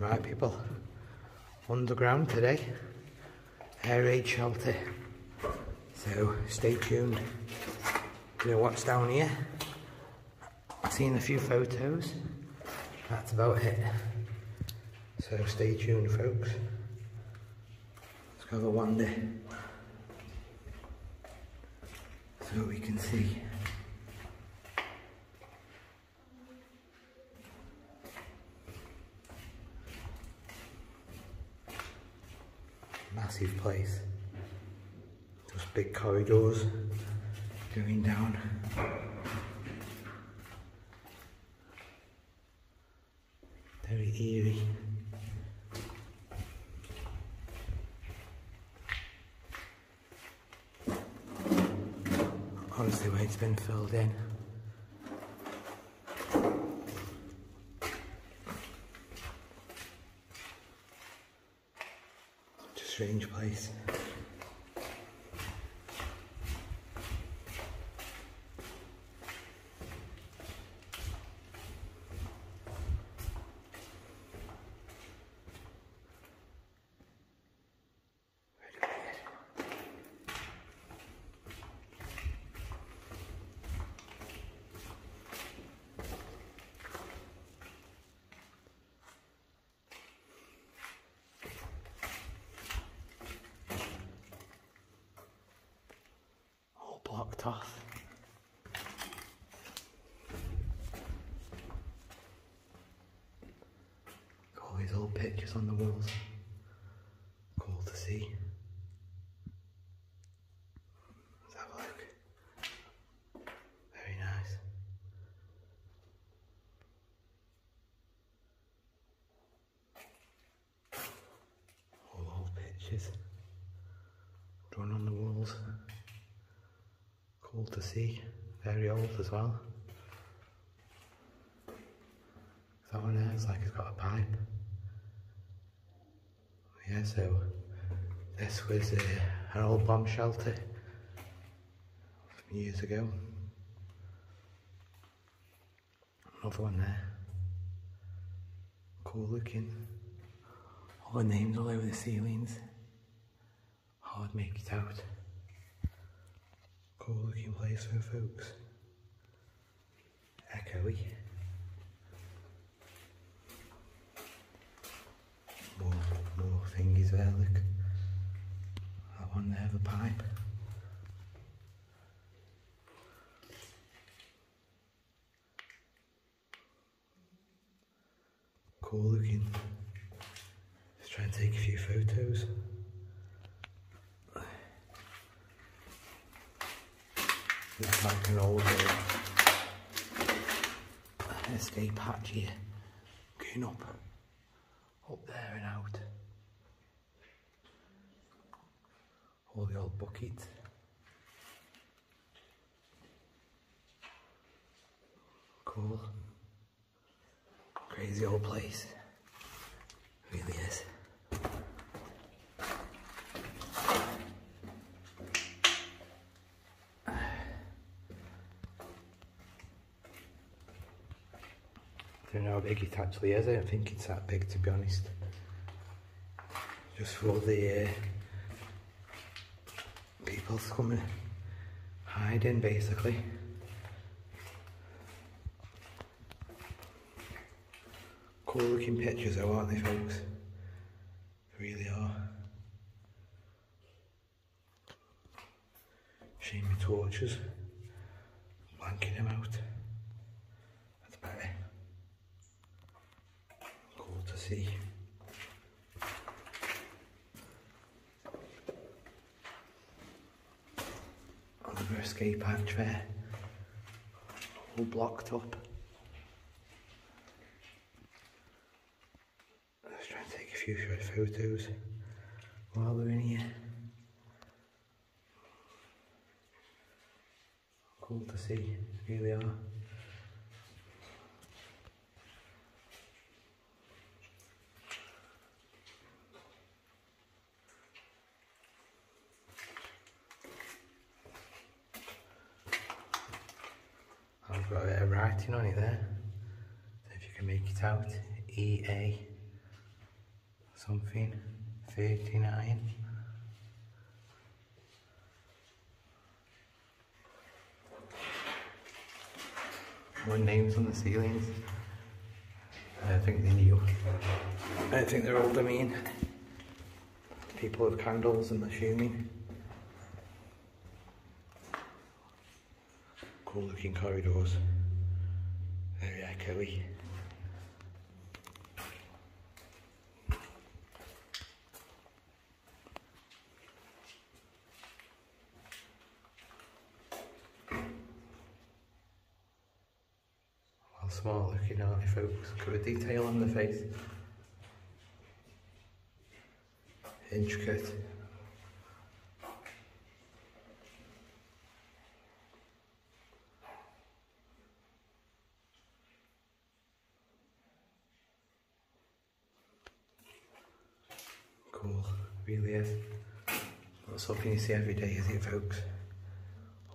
Right people, underground today, air raid shelter, so stay tuned to what's down here. I've seen a few photos, that's about it, so stay tuned folks. Let's go have a wander so we can see. Massive place, just big corridors going down. Very eerie. Honestly, where it's been filled in. Strange place. Blocked off. All these old pictures on the walls. Cool to see. Let's have a look. Very nice. All old pictures drawn on the walls. Cool to see, very old as well. That one there, it's like it's got a pipe. Yeah, so this was an old bomb shelter from years ago. Another one there. Cool looking. All the names all over the ceilings. Hard to make it out. Cool looking place for folks. Echoey. More thingies there, look. That one there, the pipe. Cool looking. Let's try and take a few photos. Looks like an old escape hatch here, going up there and out. All the old buckets. Cool. Crazy old place. Really is. I don't know how big it actually is. I don't think it's that big, to be honest. Just for all the people to come and hide in, basically. Cool looking pictures though, aren't they folks? They really are. Shame my torches. Blanking them out. That's better. Cool to see. Another escape hatch there. All blocked up. Let's try and take a few photos while we're in here. Cool to see, really are. I've got a bit of writing on it there, so if you can make it out, EA something, 39. More names on the ceilings. I think they're new. I think they're old, I mean. People with candles, I'm assuming. Cool looking corridors. Very echoey. Well, smart looking, aren't they, folks? Good detail on the face. Intricate. Cool, really is. Not something you see every day, is it, folks?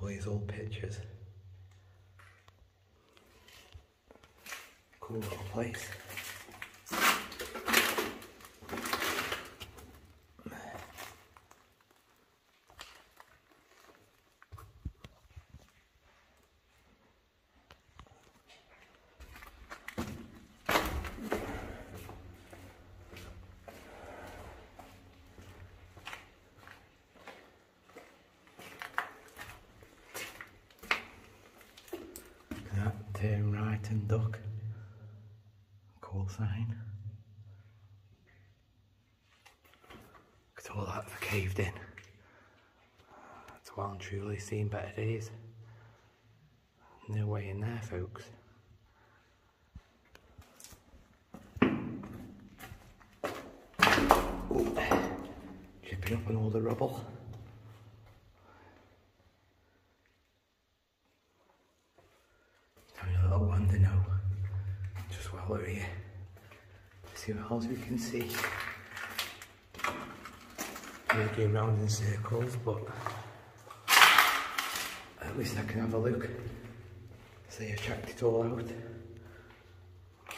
All these old pictures. Cool little place. Turn right and duck. Cool sign. Look at all that for caved in. It's well and truly seen better days. No way in there, folks. Ooh. Chipping up on all the rubble. I wonder now, just while we're here, see what else we can see. We're going round in circles, but at least I can have a look. See, I checked it all out. Looks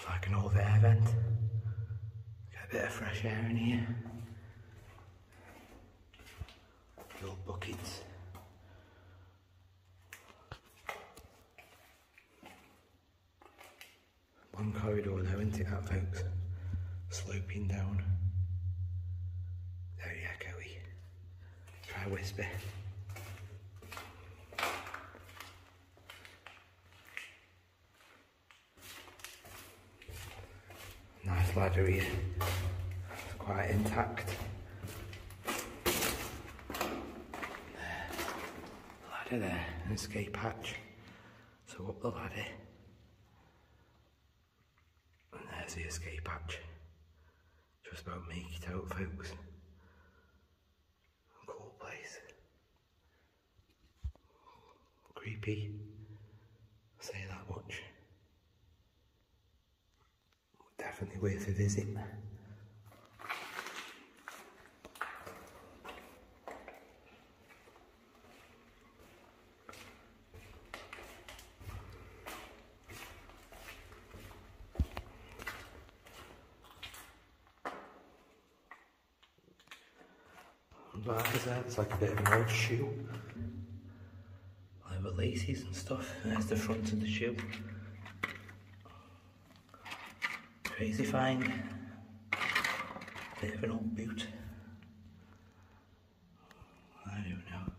like an old air vent. Get a bit of fresh air in here. The old buckets. One corridor though, isn't it, that, folks? Sloping down. Very echoey. Try whisper. Nice ladder here. It's quite intact. There. Ladder there, an escape hatch. So up the ladder. There's the escape hatch. Just about make it out, folks. Cool place. Creepy. I'll say that much. Definitely worth a visit. It's like a bit of an old shoe. Like with laces and stuff. There's the front of the shoe. Crazy find. Bit of an old boot. I don't know.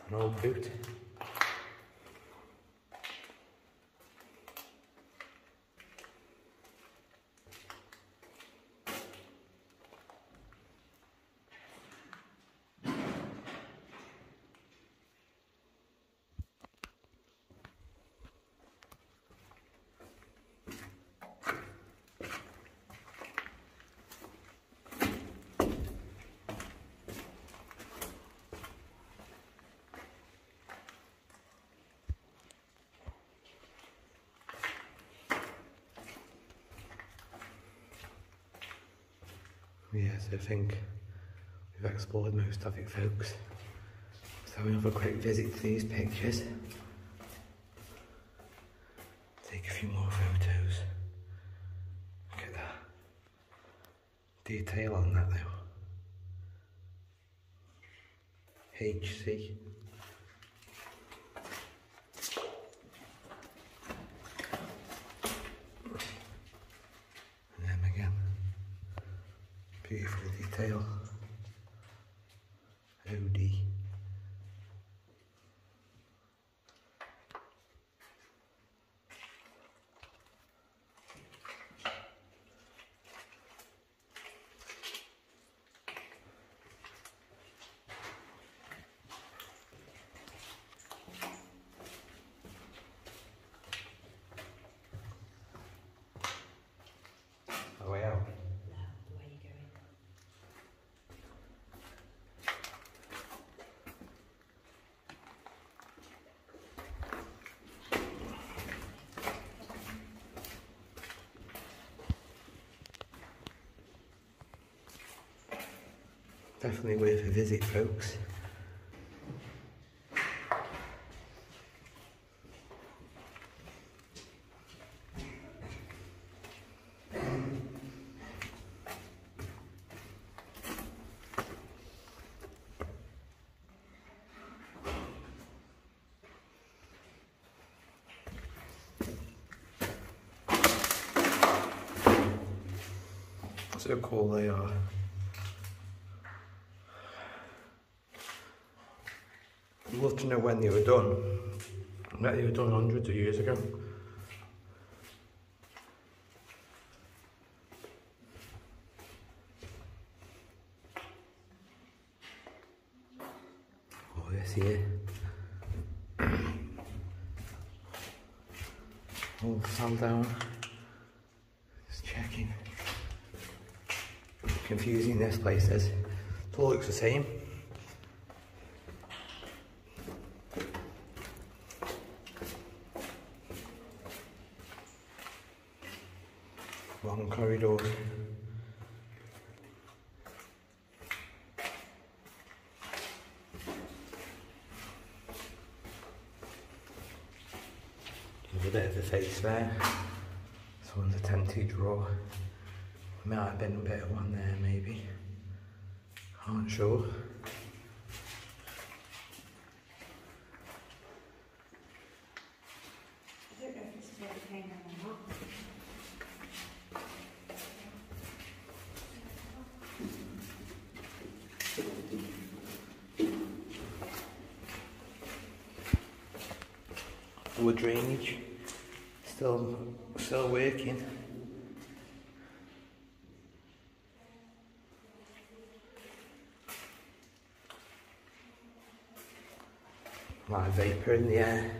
An old boot. Yes, I think we've explored most of it, folks. So So we have a quick visit to these pictures. Take a few more photos. Look at that. Detail on that though. HC. And them again. Beautiful detail. OD. Oh, way out. No, the way you're going. Definitely worth a visit, folks. So cool they are. I'd love to know when they were done. I bet they were done hundreds of years ago. Oh, this here. All fell down. Just checking. Confusing this place is. It all looks the same. Long corridors. There's a bit of a face there. Someone's attempted to draw. Might have been a bit of one there, maybe. Aren't sure. I don't know if this is where it came from or not. Wood drainage still working. A lot of vapour in the air.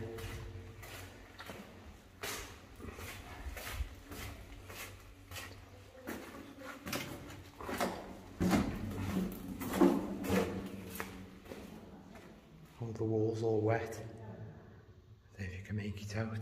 All the walls all wet. See if you can make it out.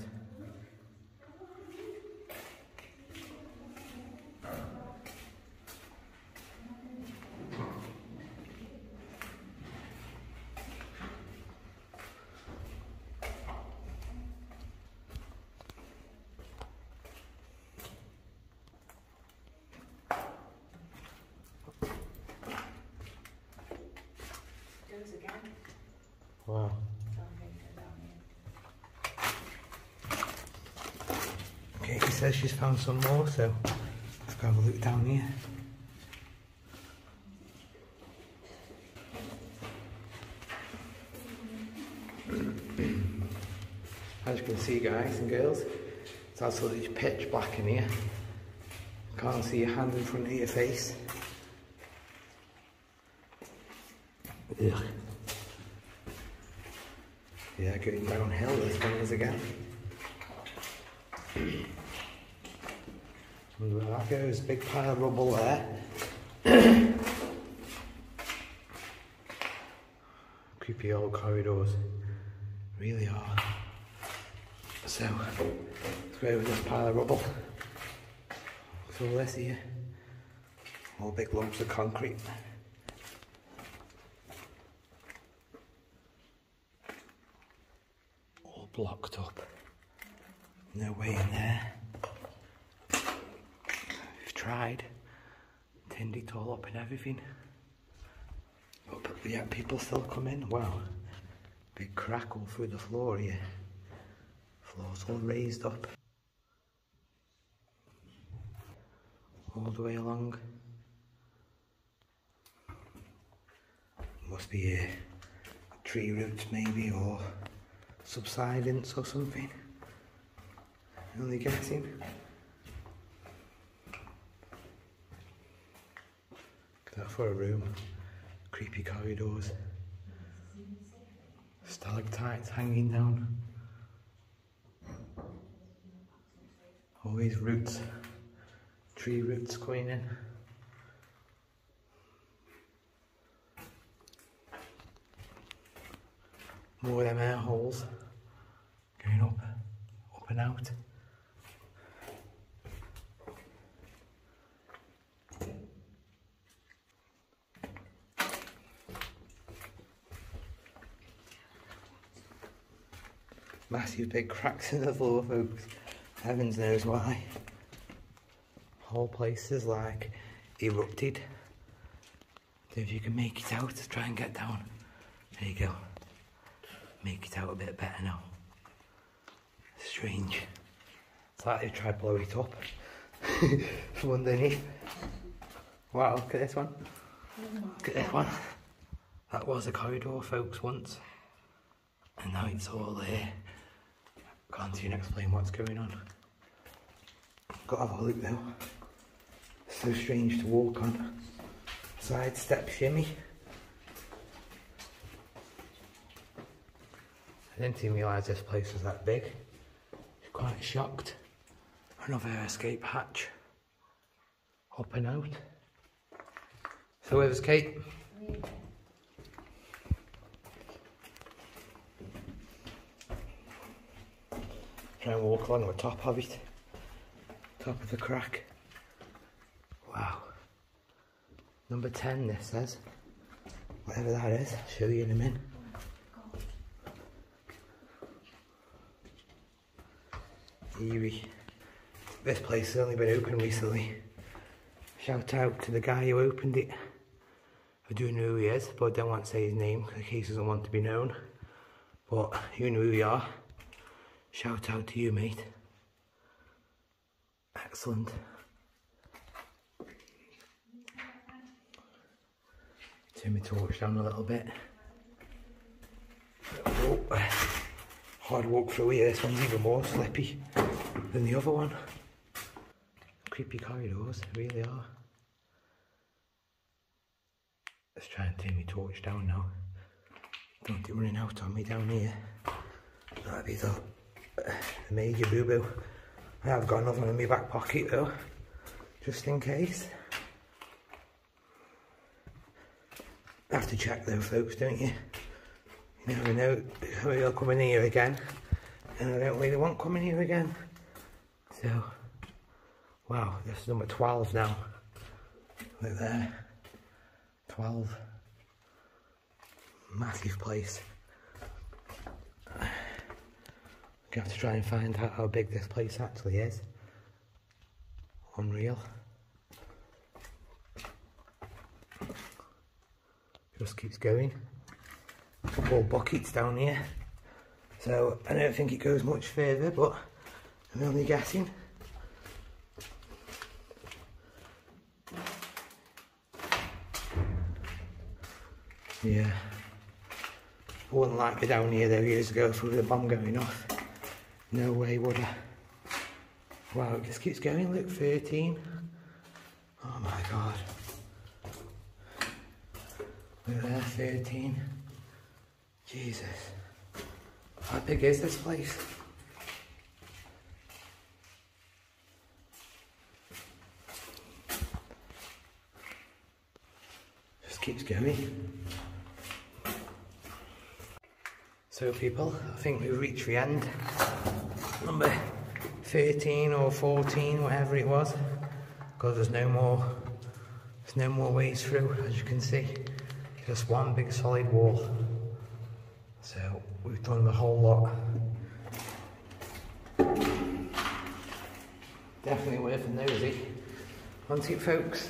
Goes again. Wow. Okay, he says she's found some more, so let's go have a look down here. As you can see, guys and girls, it's absolutely pitch black in here. Can't see your hand in front of your face. Ugh. Yeah, going downhill this one is again. And where that goes, big pile of rubble there. Creepy old corridors, really are. So, let's go over this pile of rubble. So this here, all big lumps of concrete. blocked up. No way in there. We've tried, tinned it all up and everything. But yeah, people still come in. Wow, big crack all through the floor here. Floor's all raised up. All the way along. Must be tree roots maybe, or subsidence or something. Only guessing. Look at that for a room. Creepy corridors. Stalactites hanging down. Always roots. Tree roots going in. More of them air holes going up and out. Massive big cracks in the floor, folks. Heavens knows why. Whole place is like erupted. So if you can make it out, try and get down. There you go. Make it out a bit better now. Strange. It's like they tried to blow it up from underneath. Wow, look at this one. Look at this one. That was a corridor, folks, once. And now it's all there. Can't even explain what's going on. Got to have a look though. So strange to walk on. Side step shimmy. I didn't even realise this place was that big. Quite shocked. Another escape hatch. Up and out. So where's Kate? Try and walk along the top of it. Top of the crack. Wow. Number 10 this says. Whatever that is, I'll show you in a minute. Eerie. This place has only been open recently. Shout out to the guy who opened it. I do know who he is, but I don't want to say his name in case he doesn't want to be known. But you know who you are. Shout out to you, mate. Excellent. Turn my torch down a little bit. Oh, hard walk through here. This one's even more slippy than the other one. Creepy corridors, really are. Let's try and turn my torch down now. Don't get running out on me down here. That'd be the major boo-boo. I have got another one in my back pocket though, just in case. Have to check though, folks, don't you? You never know who will come in here again, and I don't really want coming here again. So, wow, this is number 12 now. Look there, 12. Massive place. You have to try and find out how big this place actually is. Unreal. Just keeps going. A couple of buckets down here. So I don't think it goes much further, but I'm only guessing. Yeah. I wouldn't like me down here though years ago through the bomb going off. No way would I. Wow, it just keeps going. Look, 13. Oh my god. Look there, 13. Jesus. How big is this place? Just keeps going. So people, I think we've reached the end. Number 13 or 14, whatever it was, because there's no more ways through, as you can see. Just one big solid wall. So we've done the whole lot. Definitely worth a nosy. Wasn't it, folks?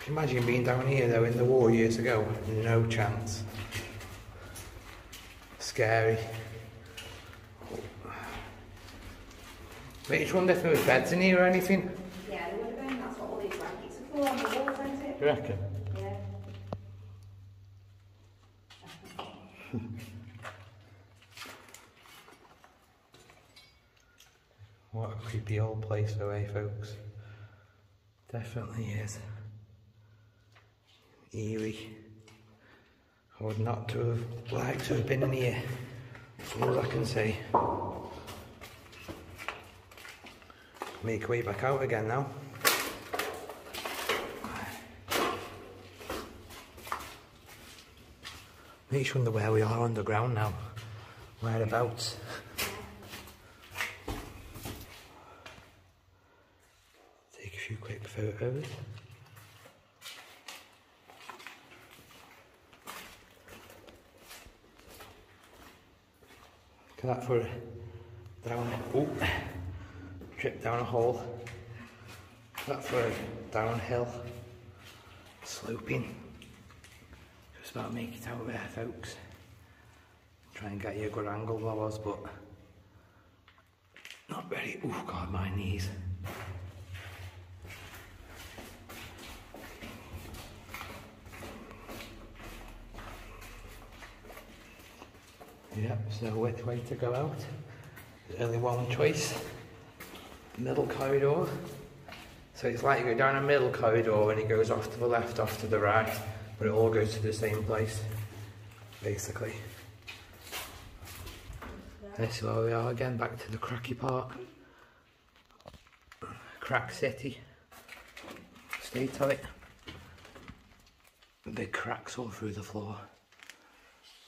Can you imagine being down here though in the war years ago? No chance. Scary. But each wonder if there was beds in here or anything. Yeah, there would have been. That's what all these blankets are for on the wall, isn't it? You reckon? Yeah. What a creepy old place though, eh, folks? Definitely is. Eerie. I would not to have liked to have been in here. That's all I can say. Make way back out again now. Makes you wonder where we are underground now. Whereabouts? Take a few quick photos. Look at that for down. Oh, trip down a hole. That for a downhill sloping. Just about make it out there, folks. Try and get you a good angle while I was, but not very. Oh God, my knees. Yep, so which way to go out? There's only one choice. Middle corridor. So it's like you go down a middle corridor and it goes off to the left, off to the right, but it all goes to the same place, basically. This is where we are again, back to the cracky part. Crack City. State of it. Big cracks all through the floor.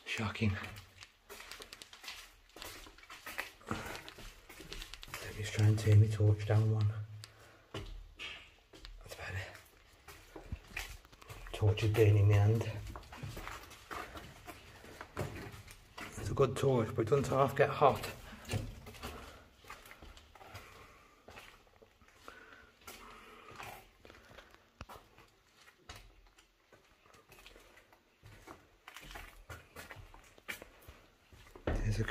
Shocking. Let me just try and turn my torch down one. That's better. Torch is burning in my hand. It's a good torch, but it doesn't half get hot. It's a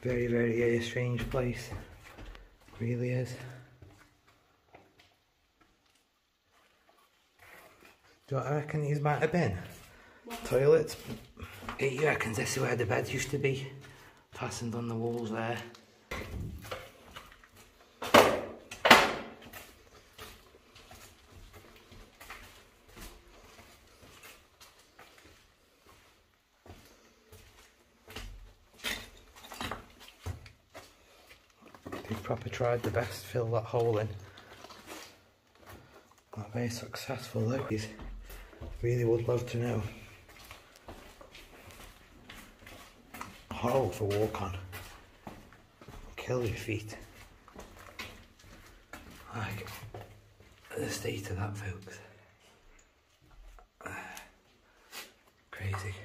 very, very strange place. It really is. Do you know what I reckon these might have been? What? Toilets. He reckons this is where the beds used to be, fastened on the walls there. They've proper tried the best to fill that hole in. Not very successful though. Really would love to know. Horrible to walk on. Kill your feet. Like the state of that, folks. Crazy.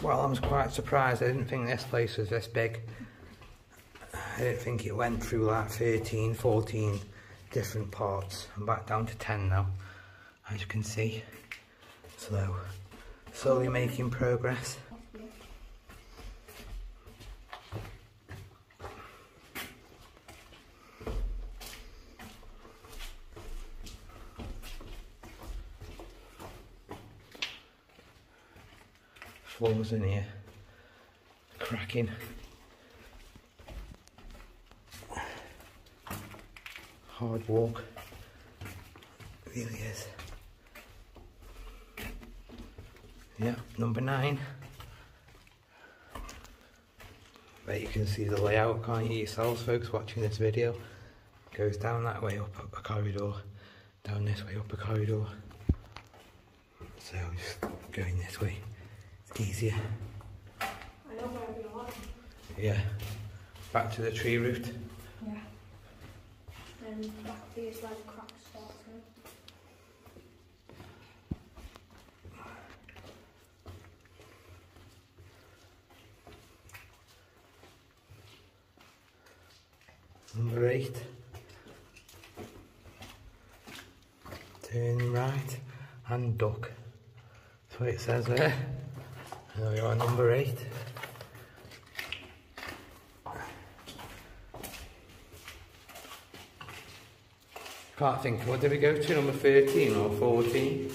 Well, I was quite surprised. I didn't think this place was this big. I didn't think it went through like 13, 14 different parts. I'm back down to 10 now, as you can see. Slowly making progress. Floors in here, cracking. Hard walk, really is. Yeah, number 9. But you can see the layout, can't you yourselves, folks, watching this video? Goes down that way up a corridor, down this way up a corridor. So just going this way, it's easier. I know where we are. Yeah, back to the tree root. Yeah. And back to these like crack spots. Number 8. Turn right and duck. That's what it says there. There we are, number 8. Can't think, what did we go to? Number 13 or 14?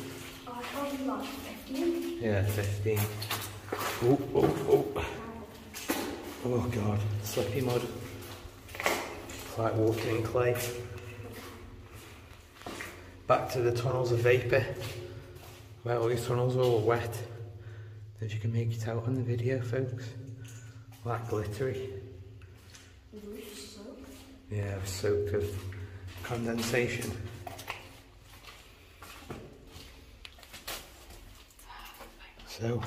I can't like 15. Yeah, 15. Oh, oh, oh. Oh god, slippy mud. It's like walking in clay. Back to the tunnels of vapour. Well, all these tunnels are all wet. As you can make it out on the video, folks. Like glittery. Yeah, it was soaked with condensation. So,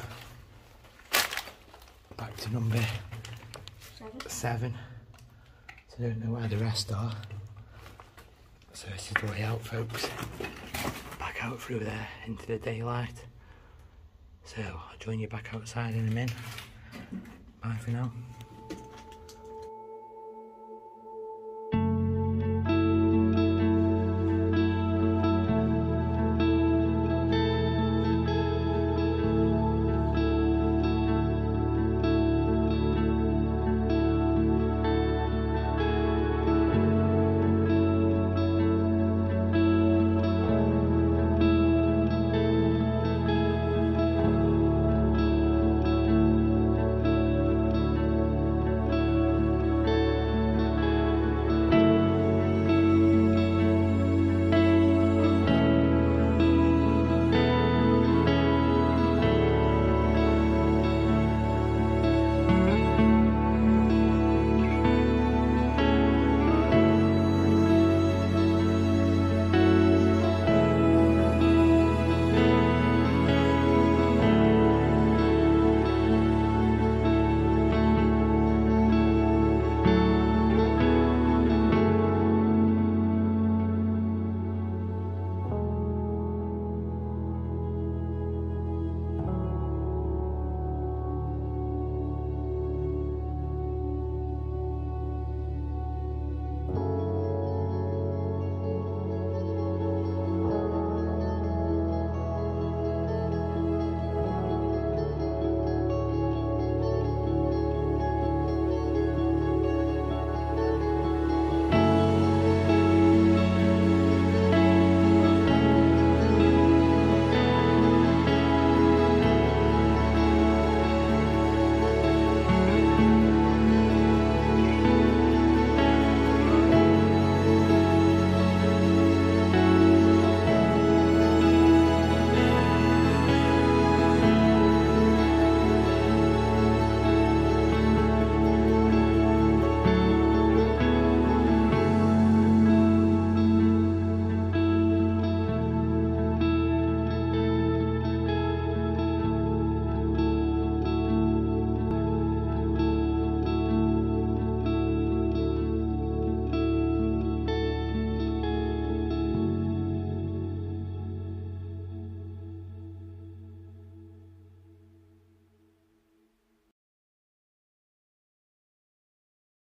back to number 7. So I don't know where the rest are. So this is the way out, folks. Back out through there into the daylight. So I'll join you back outside in a minute. Bye for now.